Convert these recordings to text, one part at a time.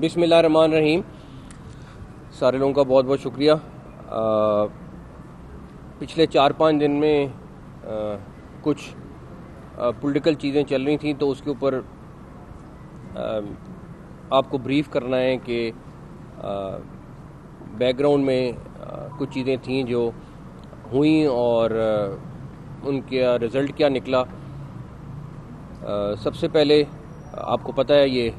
بسم اللہ الرحمن الرحیم. سارے لوگوں کا بہت بہت شکریہ. پچھلے 4-5 دن میں کچھ پولیٹیکل چیزیں چل رہی تھیں تو اس کے اوپر آپ کو بریف کرنا ہے کہ بیک گراؤنڈ میں کچھ چیزیں تھیں جو ہوئیں اور ان کا رزلٹ کیا نکلا. سب سے پہلے آپ کو پتہ ہے یہ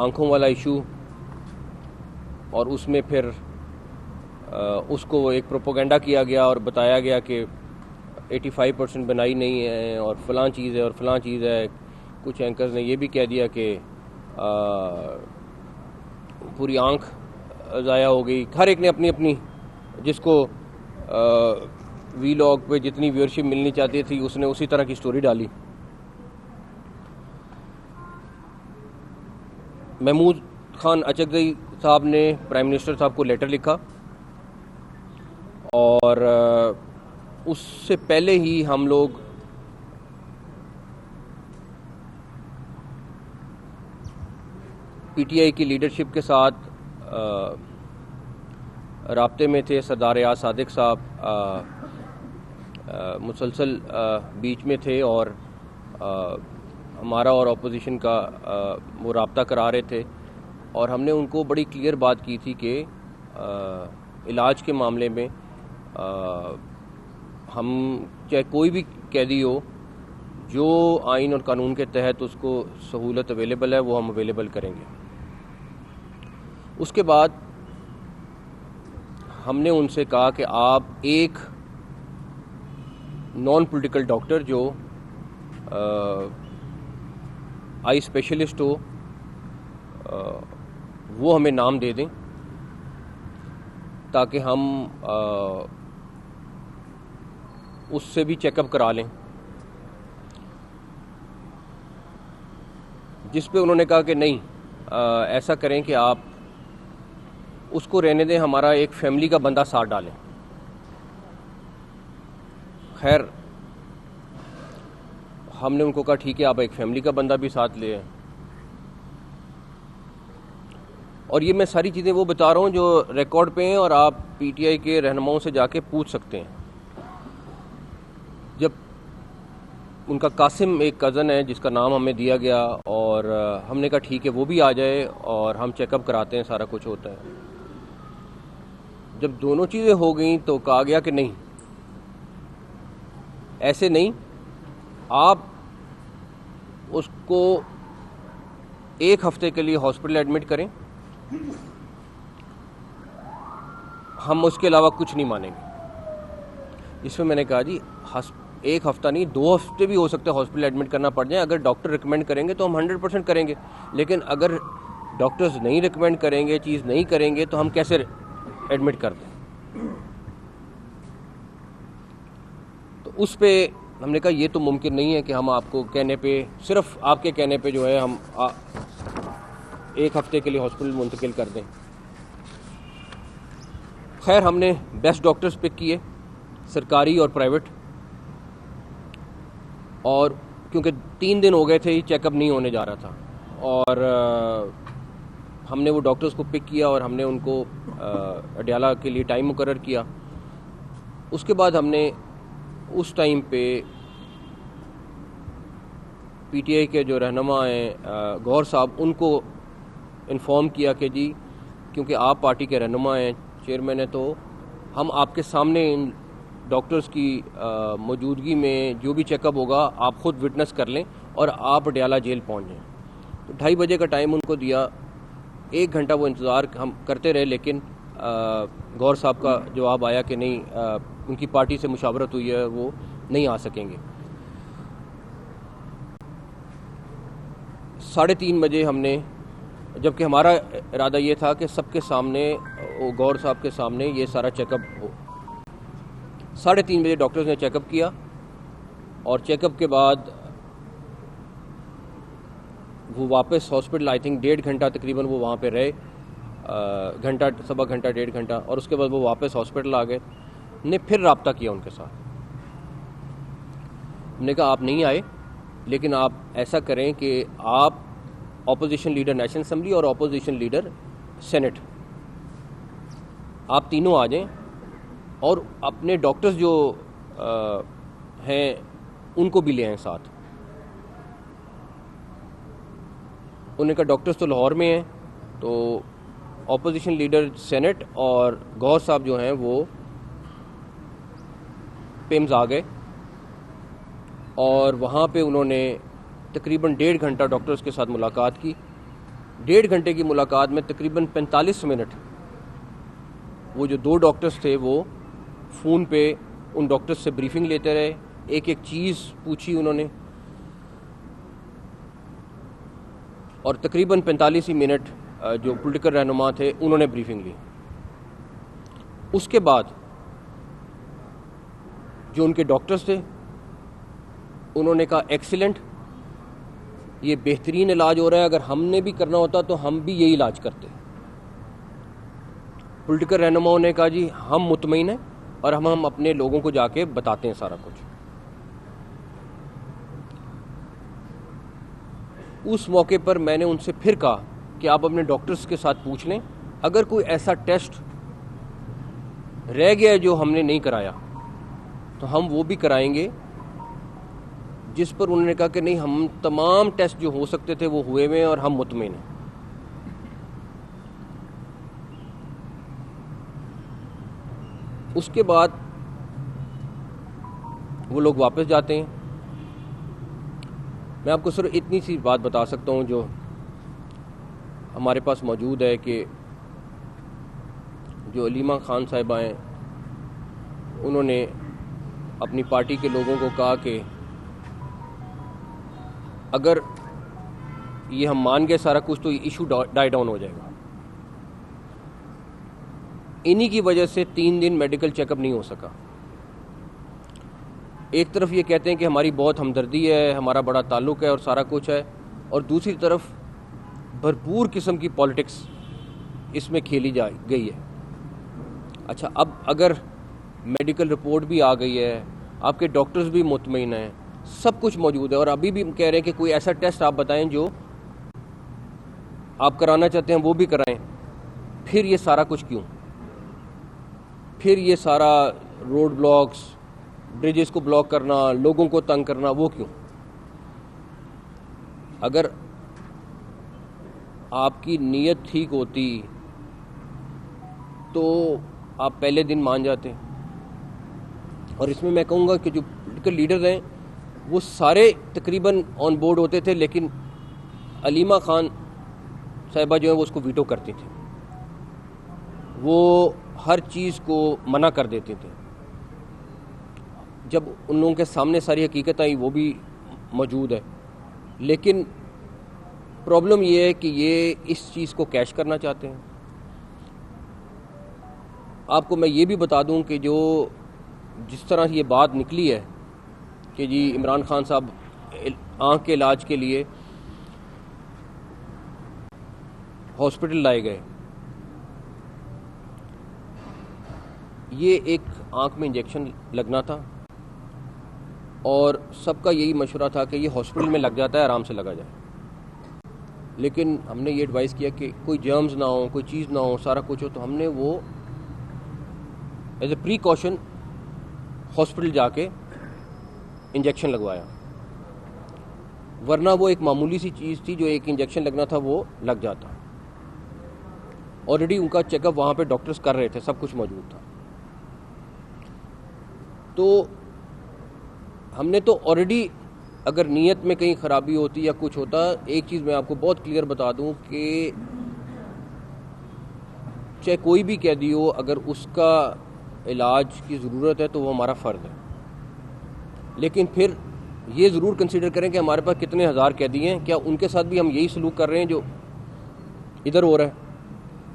آنکھوں والا ایشو، اور اس میں پھر اس کو ایک پروپیگنڈا کیا گیا اور بتایا گیا کہ 85% بنائی نہیں ہے اور فلاں چیز ہے اور فلاں چیز ہے. کچھ اینکرز نے یہ بھی کہہ دیا کہ پوری آنکھ ضائع ہو گئی. ہر ایک نے اپنی اپنی جس کو وی لاگ پہ جتنی ویورشپ ملنی چاہتی تھی اس نے اسی طرح کی سٹوری ڈالی. محمود خان اچکزئی صاحب نے پرائم منسٹر صاحب کو لیٹر لکھا، اور اس سے پہلے ہی ہم لوگ پی ٹی آئی کی لیڈرشپ کے ساتھ رابطے میں تھے. سردار ریاض صادق صاحب مسلسل بیچ میں تھے اور ہمارا اور اپوزیشن کا وہ رابطہ کرا رہے تھے، اور ہم نے ان کو بڑی کلیئر بات کی تھی کہ علاج کے معاملے میں ہم چاہے کوئی بھی قیدی ہو، جو آئین اور قانون کے تحت اس کو سہولت اویلیبل ہے وہ ہم اویلیبل کریں گے. اس کے بعد ہم نے ان سے کہا کہ آپ ایک نان پولیٹیکل ڈاکٹر جو آئی اسپیشلسٹ ہو وہ ہمیں نام دے دیں تاکہ ہم اس سے بھی چیک اپ کرا لیں. جس پہ انہوں نے کہا کہ نہیں، ایسا کریں کہ آپ اس کو رہنے دیں، ہمارا ایک فیملی کا بندہ ساتھ ڈالیں. خیر ہم نے ان کو کہا ٹھیک ہے آپ ایک فیملی کا بندہ بھی ساتھ لے آئیں. اور یہ میں ساری چیزیں وہ بتا رہا ہوں جو ریکارڈ پہ ہیں اور آپ پی ٹی آئی کے رہنماؤں سے جا کے پوچھ سکتے ہیں. جب ان کا قاسم ایک کزن ہے جس کا نام ہمیں دیا گیا، اور ہم نے کہا ٹھیک ہے وہ بھی آ جائے اور ہم چیک اپ کراتے ہیں، سارا کچھ ہوتا ہے. جب دونوں چیزیں ہو گئیں تو کہا گیا کہ نہیں، ایسے نہیں، آپ اس کو 1 ہفتے کے لیے ہاسپٹل ایڈمٹ کریں، ہم اس کے علاوہ کچھ نہیں مانیں گے. اس میں میں نے کہا جی 1 ہفتہ نہیں، 2 ہفتے بھی ہو سکتے ہیں ہاسپٹل ایڈمٹ کرنا پڑ جائیں. اگر ڈاکٹر ریکمینڈ کریں گے تو ہم 100% کریں گے، لیکن اگر ڈاکٹرز نہیں ریکمینڈ کریں گے، چیز نہیں کریں گے تو ہم کیسے ایڈمٹ کر دیں. تو اس پہ ہم نے کہا یہ تو ممکن نہیں ہے کہ ہم آپ کو کہنے پہ، صرف آپ کے کہنے پہ جو ہے ہم 1 ہفتے کے لیے ہاسپٹل منتقل کر دیں. خیر ہم نے بیسٹ ڈاکٹرز پک کیے، سرکاری اور پرائیویٹ، اور کیونکہ 3 دن ہو گئے تھے یہ چیک اپ نہیں ہونے جا رہا تھا، اور ہم نے وہ ڈاکٹرز کو پک کیا اور ہم نے ان کو اڈیالہ کے لیے ٹائم مقرر کیا. اس کے بعد ہم نے اس ٹائم پہ پی ٹی آئی کے جو رہنما ہیں گور صاحب، ان کو انفارم کیا کہ جی کیونکہ آپ پارٹی کے رہنما ہیں، چیئرمین ہیں، تو ہم آپ کے سامنے ان ڈاکٹرز کی موجودگی میں جو بھی چیک اپ ہوگا آپ خود وٹنس کر لیں اور آپ اڈیالہ جیل پہنچ جائیں. تو 2:30 بجے کا ٹائم ان کو دیا. 1 گھنٹہ وہ انتظار ہم کرتے رہے، لیکن گور صاحب کا جواب آیا کہ نہیں، ان کی پارٹی سے مشاورت ہوئی ہے، وہ نہیں آ سکیں گے. 3:30 بجے ہم نے، جبکہ ہمارا ارادہ یہ تھا کہ سب کے سامنے، گور صاحب کے سامنے یہ سارا چیک اپ ہو. 3:30 بجے ڈاکٹرز نے چیک اپ کیا، اور چیک اپ کے بعد وہ واپس ہاسپٹل، آئی تھنک 1.5 گھنٹہ تقریباً وہ وہاں پہ رہے، گھنٹہ، سوا گھنٹہ، 1.5 گھنٹہ، اور اس کے بعد وہ واپس ہاسپٹل آ گئے. نے پھر رابطہ کیا ان کے ساتھ. ہم نے کہا آپ نہیں آئے، لیکن آپ ایسا کریں کہ آپ اپوزیشن لیڈر نیشنل اسمبلی اور اپوزیشن لیڈر سینٹ، آپ تینوں آ جائیں اور اپنے ڈاکٹرز جو ہیں ان کو بھی لے آئیں ساتھ. انہوں نے کہا ڈاکٹرز تو لاہور میں ہیں، تو اپوزیشن لیڈر سینٹ اور گوہر صاحب جو ہیں وہ پیمز آ گئے، اور وہاں پہ انہوں نے تقریباً 1.5 گھنٹہ ڈاکٹرز کے ساتھ ملاقات کی. 1.5 گھنٹے کی ملاقات میں تقریباً 45 منٹ وہ جو 2 ڈاکٹرز تھے وہ فون پہ ان ڈاکٹرز سے بریفنگ لیتے رہے، ایک ایک چیز پوچھی انہوں نے، اور تقریباً 45 منٹ جو پولیٹیکل رہنما تھے انہوں نے بریفنگ لی. اس کے بعد جو ان کے ڈاکٹرز تھے انہوں نے کہا ایکسیلنٹ، یہ بہترین علاج ہو رہا ہے، اگر ہم نے بھی کرنا ہوتا تو ہم بھی یہی علاج کرتے. پولیٹیکل رہنماؤں نے کہا جی ہم مطمئن ہیں اور ہم اپنے لوگوں کو جا کے بتاتے ہیں سارا کچھ. اس موقع پر میں نے ان سے پھر کہا کہ آپ اپنے ڈاکٹرز کے ساتھ پوچھ لیں، اگر کوئی ایسا ٹیسٹ رہ گیا ہے جو ہم نے نہیں کرایا تو ہم وہ بھی کرائیں گے. جس پر انہوں نے کہا کہ نہیں، ہم تمام ٹیسٹ جو ہو سکتے تھے وہ ہوئے ہوئے ہیں اور ہم مطمئن ہیں. اس کے بعد وہ لوگ واپس جاتے ہیں. میں آپ کو صرف اتنی سی بات بتا سکتا ہوں جو ہمارے پاس موجود ہے کہ جو علیمہ خان صاحبہ ہیں انہوں نے اپنی پارٹی کے لوگوں کو کہا کہ اگر یہ ہم مان گئے سارا کچھ تو یہ ایشو ڈائی ڈاؤن ہو جائے گا. انہی کی وجہ سے 3 دن میڈیکل چیک اپ نہیں ہو سکا. ایک طرف یہ کہتے ہیں کہ ہماری بہت ہمدردی ہے، ہمارا بڑا تعلق ہے اور سارا کچھ ہے، اور دوسری طرف بھرپور قسم کی پالیٹکس اس میں کھیلی گئی ہے. اچھا، اب اگر میڈیکل رپورٹ بھی آ گئی ہے، آپ کے ڈاکٹرز بھی مطمئن ہیں، سب کچھ موجود ہے، اور ابھی بھی کہہ رہے ہیں کہ کوئی ایسا ٹیسٹ آپ بتائیں جو آپ کرانا چاہتے ہیں وہ بھی کرائیں، پھر یہ سارا کچھ کیوں؟ پھر یہ سارا روڈ بلاکس، بریجز کو بلاک کرنا، لوگوں کو تنگ کرنا، وہ کیوں؟ اگر آپ کی نیت ٹھیک ہوتی تو آپ پہلے دن مان جاتے. اور اس میں میں کہوں گا کہ جو پولیٹیکل لیڈرز ہیں وہ سارے تقریباً آن بورڈ ہوتے تھے، لیکن علیمہ خان صاحبہ جو ہیں وہ اس کو ویٹو کرتی تھیں، وہ ہر چیز کو منع کر دیتے تھے. جب ان لوگوں کے سامنے ساری حقیقت آئی وہ بھی موجود ہے، لیکن پرابلم یہ ہے کہ یہ اس چیز کو کیش کرنا چاہتے ہیں. آپ کو میں یہ بھی بتا دوں کہ جو جس طرح یہ بات نکلی ہے کہ جی عمران خان صاحب آنکھ کے علاج کے لیے ہاسپٹل لائے گئے، یہ ایک آنکھ میں انجیکشن لگنا تھا اور سب کا یہی مشورہ تھا کہ یہ ہاسپٹل میں لگ جاتا ہے، آرام سے لگا جائے. لیکن ہم نے یہ ایڈوائز کیا کہ کوئی جرمز نہ ہو، کوئی چیز نہ ہو، سارا کچھ ہو، تو ہم نے وہ ایز اے پریکاشن ہاسپٹل جا کے انجیکشن لگوایا، ورنہ وہ ایک معمولی سی چیز تھی جو ایک انجیکشن لگنا تھا وہ لگ جاتا. آلریڈی ان کا چیک اپ وہاں پہ ڈاکٹرز کر رہے تھے، سب کچھ موجود تھا. تو ہم نے تو آلریڈی، اگر نیت میں کہیں خرابی ہوتی یا کچھ ہوتا، ایک چیز میں آپ کو بہت کلیئر بتا دوں کہ چاہے کوئی بھی قیدی ہو، اگر اس کا علاج کی ضرورت ہے تو وہ ہمارا فرض ہے. لیکن پھر یہ ضرور کنسیڈر کریں کہ ہمارے پاس کتنے ہزار قیدی ہیں، کیا ان کے ساتھ بھی ہم یہی سلوک کر رہے ہیں جو ادھر ہو رہا ہے؟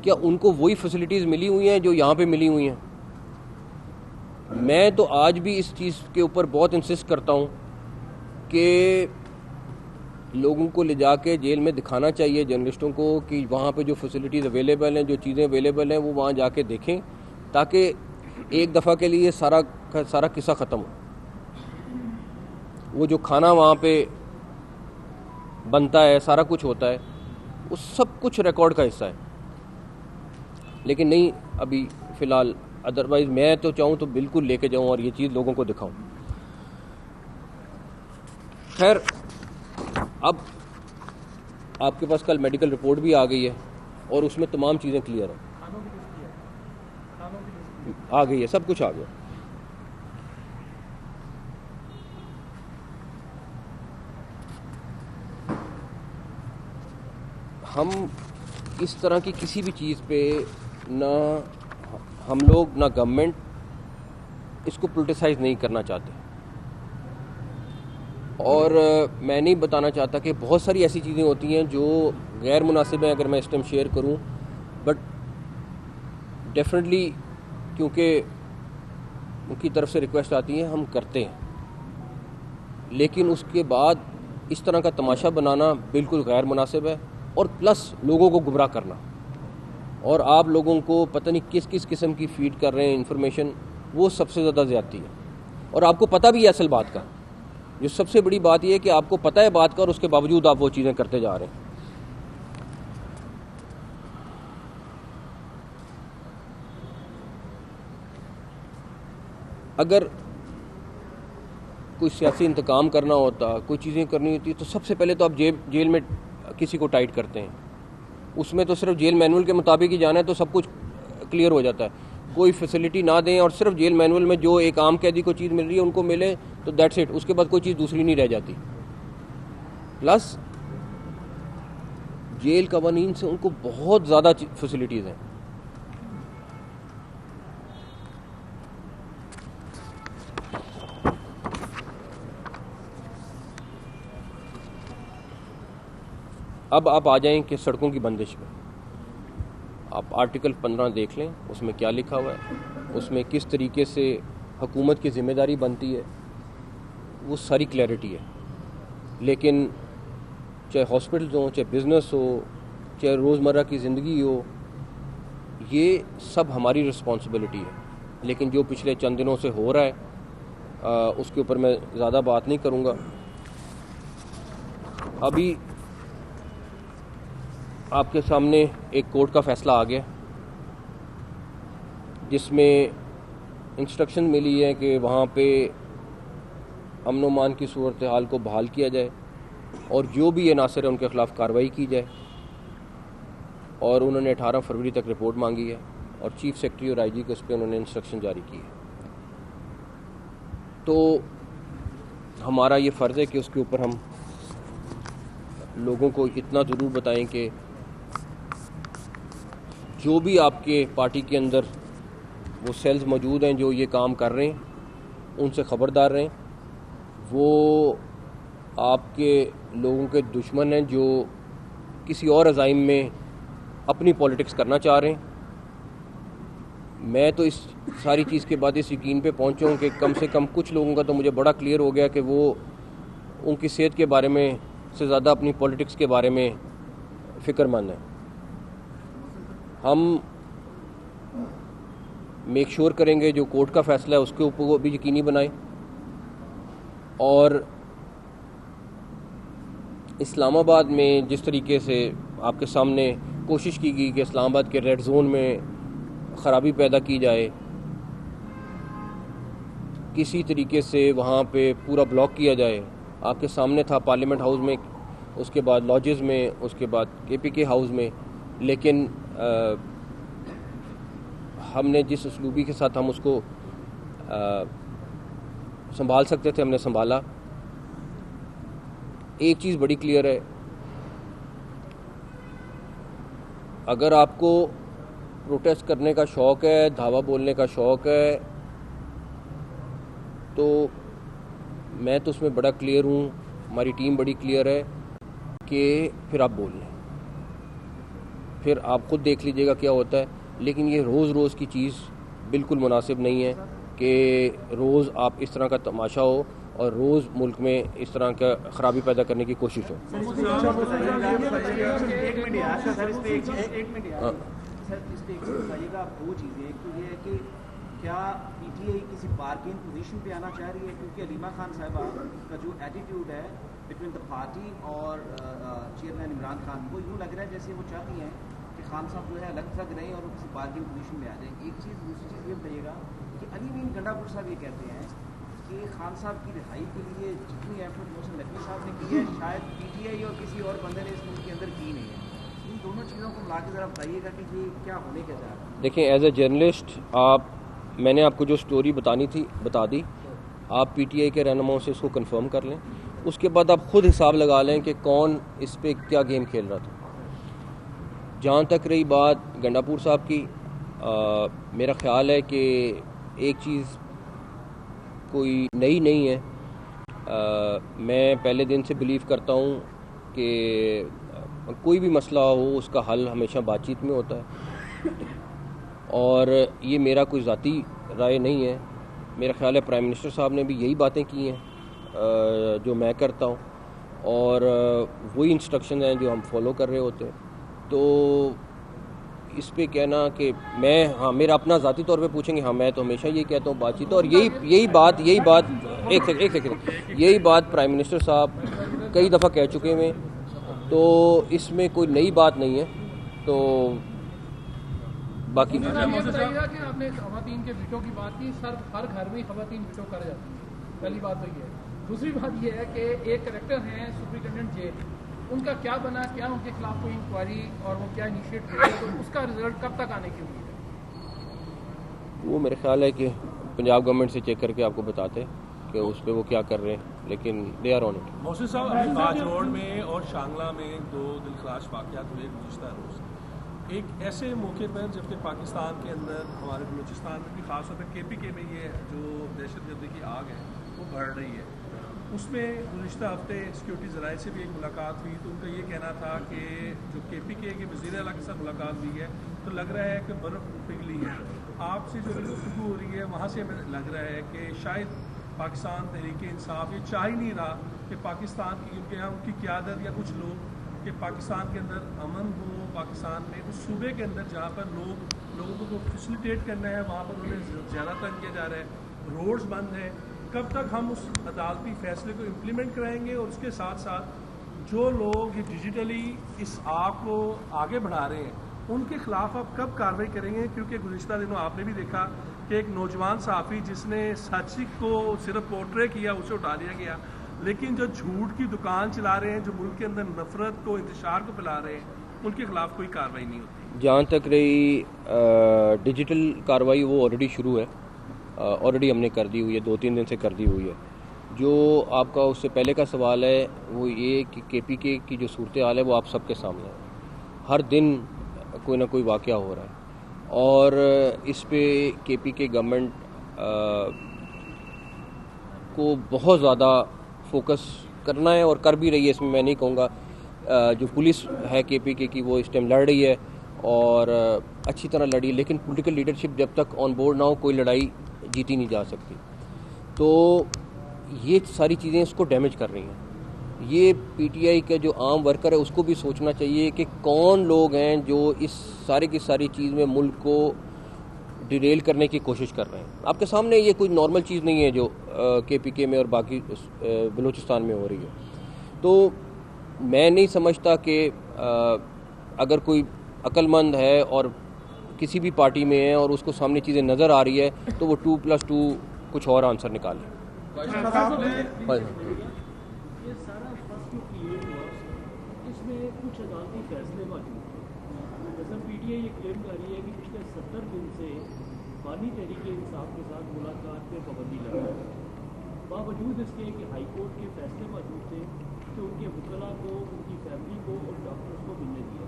کیا ان کو وہی فیسلٹیز ملی ہوئی ہیں جو یہاں پہ ملی ہوئی ہیں؟ میں تو آج بھی اس چیز کے اوپر بہت انسسٹ کرتا ہوں کہ لوگوں کو لے جا کے جیل میں دکھانا چاہیے، جرنلسٹوں کو، کہ وہاں پہ جو فیسلٹیز اویلیبل ہیں، جو چیزیں اویلیبل ہیں، وہ وہاں جا کے دیکھیں، تاکہ ایک دفعہ کے لیے سارا قصہ ختم ہو. وہ جو کھانا وہاں پہ بنتا ہے، سارا کچھ ہوتا ہے، وہ سب کچھ ریکارڈ کا حصہ ہے. لیکن نہیں ابھی فی الحال، ادروائز میں تو چاہوں تو بالکل لے کے جاؤں اور یہ چیز لوگوں کو دکھاؤں. خیر، اب آپ کے پاس کل میڈیکل رپورٹ بھی آ گئی ہے اور اس میں تمام چیزیں کلیئر ہیں. آ گئی ہے، سب کچھ آ گیا. ہم اس طرح کی کسی بھی چیز پہ نہ ہم لوگ نہ گورنمنٹ اس کو پولیٹیسائز نہیں کرنا چاہتے. اور میں نہیں بتانا چاہتا کہ بہت ساری ایسی چیزیں ہوتی ہیں جو غیر مناسب ہیں اگر میں اس ٹائم شیئر کروں، بٹ ڈیفینیٹلی کیونکہ ان کی طرف سے ریکویسٹ آتی ہے ہم کرتے ہیں. لیکن اس کے بعد اس طرح کا تماشا بنانا بالکل غیر مناسب ہے، اور پلس لوگوں کو گمراہ کرنا، اور آپ لوگوں کو پتہ نہیں کس کس قسم کی فیڈ کر رہے ہیں انفارمیشن، وہ سب سے زیادہ زیادتی ہے. اور آپ کو پتہ بھی ہے اصل بات کا. جو سب سے بڑی بات یہ ہے کہ آپ کو پتہ ہے بات کا اور اس کے باوجود آپ وہ چیزیں کرتے جا رہے ہیں. اگر کوئی سیاسی انتقام کرنا ہوتا، کوئی چیزیں کرنی ہوتی تو سب سے پہلے تو آپ جیل میں کسی کو ٹائٹ کرتے ہیں. اس میں تو صرف جیل مینول کے مطابق ہی جانا ہے تو سب کچھ کلیئر ہو جاتا ہے. کوئی فیسلٹی نہ دیں اور صرف جیل مینول میں جو ایک عام قیدی کو چیز مل رہی ہے ان کو ملے تو دیٹس اٹ. اس کے بعد کوئی چیز دوسری نہیں رہ جاتی. پلس جیل قوانین سے ان کو بہت زیادہ فیسلٹیز ہیں. اب آپ آ جائیں کہ سڑکوں کی بندش میں آپ آرٹیکل 15 دیکھ لیں، اس میں کیا لکھا ہوا ہے، اس میں کس طریقے سے حکومت کی ذمہ داری بنتی ہے، وہ ساری کلیئرٹی ہے. لیکن چاہے ہاسپٹلز ہوں، چاہے بزنس ہو، چاہے روزمرہ کی زندگی ہو، یہ سب ہماری رسپانسبلٹی ہے. لیکن جو پچھلے چند دنوں سے ہو رہا ہے اس کے اوپر میں زیادہ بات نہیں کروں گا. ابھی آپ کے سامنے ایک کورٹ کا فیصلہ آ گیا جس میں انسٹرکشن ملی ہے کہ وہاں پہ امن و امان کی صورتحال کو بحال کیا جائے اور جو بھی عناصر ہیں ان کے خلاف کارروائی کی جائے. اور انہوں نے 18 فروری تک رپورٹ مانگی ہے اور چیف سیکرٹری اور آئی جی کو اس پہ انہوں نے انسٹرکشن جاری کی ہے. تو ہمارا یہ فرض ہے کہ اس کے اوپر ہم لوگوں کو اتنا ضرور بتائیں کہ جو بھی آپ کے پارٹی کے اندر وہ سیلز موجود ہیں جو یہ کام کر رہے ہیں ان سے خبردار رہیں. وہ آپ کے لوگوں کے دشمن ہیں جو کسی اور عزائم میں اپنی پولیٹکس کرنا چاہ رہے ہیں. میں تو اس ساری چیز کے بعد اس یقین پہ پہنچا ہوں کہ کم سے کم کچھ لوگوں کا تو مجھے بڑا کلیئر ہو گیا کہ وہ ان کی صحت کے بارے میں سے زیادہ اپنی پولیٹکس کے بارے میں فکر مند ہیں. ہم میک شور کریں گے جو کورٹ کا فیصلہ ہے اس کے اوپر وہ بھی یقینی بنائیں. اور اسلام آباد میں جس طریقے سے آپ کے سامنے کوشش کی گئی کہ اسلام آباد کے ریڈ زون میں خرابی پیدا کی جائے، کسی طریقے سے وہاں پہ پورا بلاک کیا جائے، آپ کے سامنے تھا پارلیمنٹ ہاؤس میں، اس کے بعد لاجز میں، اس کے بعد کے پی کے ہاؤس میں. لیکن ہم نے جس اسلوبی کے ساتھ ہم اس کو سنبھال سکتے تھے ہم نے سنبھالا. ایک چیز بڑی کلیئر ہے، اگر آپ کو پروٹیسٹ کرنے کا شوق ہے، دھاوا بولنے کا شوق ہے، تو میں تو اس میں بڑا کلیئر ہوں، ہماری ٹیم بڑی کلیئر ہے کہ پھر آپ بول لیں، پھر آپ خود دیکھ لیجئے گا کیا ہوتا ہے. لیکن یہ روز روز کی چیز بالکل مناسب نہیں ہے کہ روز آپ اس طرح کا تماشا ہو اور روز ملک میں اس طرح کا خرابی پیدا کرنے کی کوشش ہو. دو چیزیں، ایک تو یہ ہے کہ کیا پی ٹی آئی کسی بارگین پوزیشن پہ آنا چاہ رہی ہے، کیونکہ علیمہ خان صاحبہ کا جو ایٹیٹیوڈ ہے بٹوین دا پارٹی اور چیئرمین عمران خان. وہ یوں لگ رہا ہے جیسے وہ چاہتی ہیں کہ خان صاحب جو ہے الگ تھلگ رہیں اور وہ کسی بارگنگ پوزیشن میں آ جائیں. ایک چیز. دوسری چیز یہ بتائیے گا کہ علی امین گنڈا پور صاحب یہ کہتے ہیں کہ خان صاحب کی رہائی کے لیے جتنی ایفرٹ محسن نقوی صاحب نے کی ہے شاید پی ٹی آئی اور کسی اور بندے نے اس ملک کے اندر کی نہیں ہے. ان دونوں چیزوں کو ملا کے ذرا بتائیے گا کہ یہ کیا ہونے کے جا رہا ہے. دیکھیں ایز اے جرنلسٹ میں نے آپ کو جو سٹوری بتانی تھی بتا دی. آپ پی ٹی آئی کے رہنماؤں سے اس کو کنفرم کر لیں. اس کے بعد آپ خود حساب لگا لیں کہ کون اس پہ کیا گیم کھیل رہا تھا. جہاں تک رہی بات گنڈا پور صاحب کی, میرا خیال ہے کہ ایک چیز کوئی نئی نہیں ہے. میں پہلے دن سے بلیو کرتا ہوں کہ کوئی بھی مسئلہ ہو اس کا حل ہمیشہ بات چیت میں ہوتا ہے, اور یہ میرا کوئی ذاتی رائے نہیں ہے. میرا خیال ہے پرائم منسٹر صاحب نے بھی یہی باتیں کی ہیں جو میں کرتا ہوں, اور وہی انسٹرکشن ہیں جو ہم فالو کر رہے ہوتے ہیں. تو اس پہ کہنا کہ میں میرا اپنا ذاتی طور پہ پوچھیں گے, میں تو ہمیشہ یہی کہتا ہوں بات چیت. اور یہی بات ایک سیکنڈ یہی بات پرائم منسٹر صاحب کئی دفعہ کہہ چکے ہیں, تو اس میں کوئی نئی بات نہیں ہے. تو باقی کہ آپ نے خواتین کے ویٹو کی بات کی. سر ہر گھر میں خواتین ویٹو کر جاتی ہیں, پہلی بات تو یہ ہے. دوسری بات یہ ہے کہ ایک کریکٹر ہیں سپرنٹینڈنٹ جیل, ان کا کیا بنا, کیا ان کے خلاف کوئی انکوائری اور وہ کیا انیشیٹ کرے, تو اس کا رزلٹ کب تک آنے کی امید ہے؟ وہ میرے خیال ہے کہ پنجاب گورنمنٹ سے چیک کر کے آپ کو بتاتے کہ اس پہ وہ کیا کر رہے ہیں, لیکن دے آر آن اٹ. محسن صاحب تاج روڈ میں اور شانگلہ میں 2 دلخراش واقعات ہوئے گزشتہ روز. ایک ایسے موقع پر جبکہ پاکستان کے اندر ہمارے بلوچستان میں بھی خاص طور پہ KPK میں یہ جو دہشت گردی کی آگ ہے وہ بڑھ رہی ہے. اس میں گزشتہ ہفتے سیکورٹی ذرائع سے بھی ایک ملاقات ہوئی, تو ان کا یہ کہنا تھا کہ جو KPK کے وزیر اعلیٰ کے ساتھ ملاقات ہوئی ہے تو لگ رہا ہے کہ برف پگھلی ہے. آپ سے جو گفتگو ہو رہی ہے وہاں سے ہمیں لگ رہا ہے کہ شاید پاکستان تحریک انصاف یہ چاہ ہی نہیں رہا کہ پاکستان کی, کیونکہ یہاں ان کی قیادت یا کچھ لوگ کہ پاکستان کے اندر امن ہو, پاکستان میں اس صوبے کے اندر جہاں پر لوگوں کو فیسیلیٹیٹ کرنا ہے وہاں پر انہیں زیادہ تنگ کیا جا رہا ہے, روڈز بند ہیں. کب تک ہم اس عدالتی فیصلے کو امپلیمنٹ کرائیں گے, اور اس کے ساتھ ساتھ جو لوگ یہ ڈیجیٹلی اس آگ کو آگے بڑھا رہے ہیں ان کے خلاف آپ کب کارروائی کریں گے؟ کیونکہ گزشتہ دنوں آپ نے بھی دیکھا کہ ایک نوجوان صحافی جس نے سچ کو صرف پورٹرے کیا اسے اٹھا لیا گیا, لیکن جو جھوٹ کی دکان چلا رہے ہیں, جو ملک کے اندر نفرت کو انتشار کو پھیلا رہے ہیں, ان کے خلاف کوئی کارروائی نہیں ہوتی. جہاں تک رہی ڈیجیٹل کارروائی وہ آلریڈی شروع ہے, آلریڈی ہم نے کر دی ہوئی ہے, 2-3 دن سے کر دی ہوئی ہے. جو آپ کا اس سے پہلے کا سوال ہے وہ یہ کہ KPK کی جو صورتحال ہے وہ آپ سب کے سامنے ہے. ہر دن کوئی نہ کوئی واقعہ ہو رہا ہے, اور اس پہ KPK گورنمنٹ کو بہت زیادہ فوکس کرنا ہے اور کر بھی رہی ہے. اس میں میں نہیں کہوں گا جو پولیس ہے KPK کی وہ اس ٹائم لڑ رہی ہے اور اچھی طرح لڑی, لیکن پولیٹیکل لیڈرشپ جب تک آن بورڈ نہ ہو کوئی لڑائی جیتی نہیں جا سکتی. تو یہ ساری چیزیں اس کو ڈیمیج کر رہی ہیں. یہ PTI کا جو عام ورکر ہے اس کو بھی سوچنا چاہیے کہ کون لوگ ہیں جو اس ساری کی ساری چیز میں ملک کو ڈیریل کرنے کی کوشش کر رہے ہیں. آپ کے سامنے یہ کوئی نارمل چیز نہیں ہے جو KPK میں اور باقی بلوچستان میں ہو رہی ہے. تو میں نہیں سمجھتا کہ اگر کوئی عقل مند ہے اور کسی بھی پارٹی میں ہے اور اس کو سامنے چیزیں نظر آ رہی ہے تو وہ 2+2 کچھ اور آنسر نکالے. یہ سارا فسٹ کلیئر ہوا, اس میں کچھ عدالتی فیصلے موجود ہیں. جیسا PTI یہ کلیم کر رہی ہے کہ پچھلے 70 دن سے بانی تحریک انصاف کے ساتھ ملاقات پہ پابندی لگا ہے, باوجود اس کے کہ ہائی کورٹ کے فیصلے موجود تھے کہ ان کے وکلاء کو, ان کی فیملی کو اور ڈاکٹرز کو ملنے دیا.